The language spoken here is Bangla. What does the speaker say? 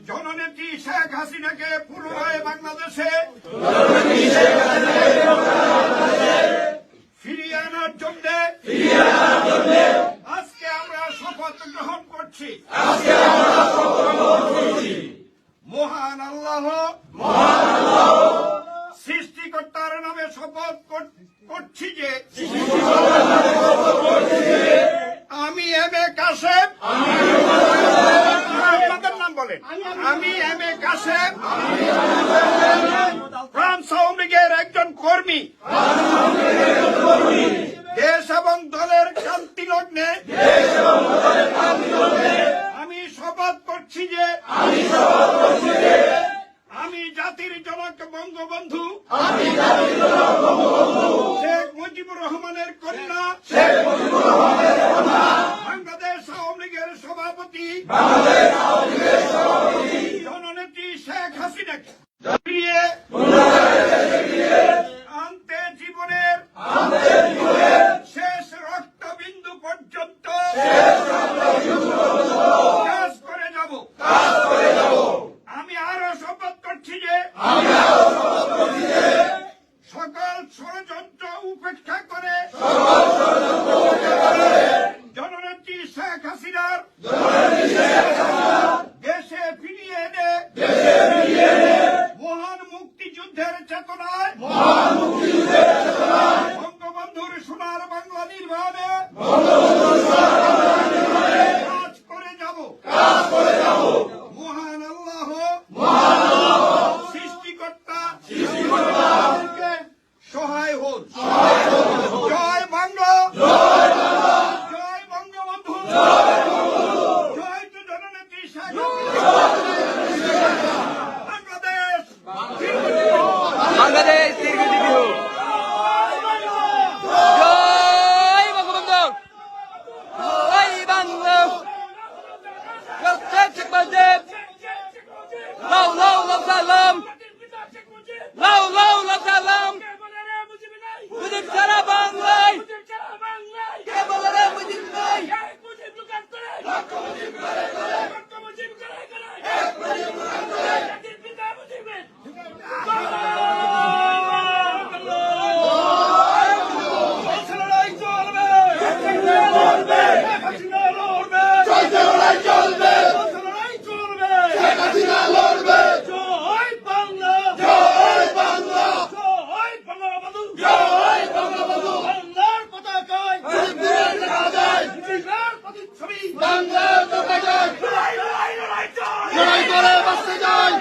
জননেত্রী শেখ হাসিনাকে পুনরায় বাংলাদেশে ফিরিয়ে আনার জন্য আজকে আমরা শপথ গ্রহণ করছি। মহান আল্লাহ সৃষ্টিকর্তার নামে শপথ করছি যে আমি এম এ কাশেম, আপনাদের নাম বলেন, আমি M A Kashem France Awami লীগের একজন কর্মী, দেশ এবং দলের শান্তি লগ্নে আমি শপথ করছি যে আমি জাতির জনক বঙ্গবন্ধু শেখ মুজিবুর রহমানের কন্যা, বাংলাদেশ আওয়ামী লীগের সভাপতি জননেত্রী শেখ হাসিনাকে ফিরিয়ে আনতে জীবনের শেষ রক্তবিন্দু পর্যন্ত কাজ করে যাব। আমি আরো শপথ করছি যে সকল ষড়যন্ত্র উপেক্ষা করে জননেত্রী শেখ হাসিনার দেশে ফিরিয়ে এনে মহান মুক্তিযুদ্ধের চেতনায় বঙ্গবন্ধুর সোনার বাংলা নির্মাণে কাজ করে যাব। মহান আল্লাহ সৃষ্টিকর্তা সহায় হন। জয় বাংলা, জয় বঙ্গবন্ধু, জয় তো জননেত্রী শেখ বাংলাদেশ। বাংলাদেশ জয় বঙ্গবন্ধু, জয় বাংলা, শেখ মুজিব, লাউ লাউ লাউ সালাম, লাউ লাউ লাউ সালাম, মুজিব সারা বাংলায়, কে বলে রে মুজিব নাই, লড়াই করে বাঁচতে যায়।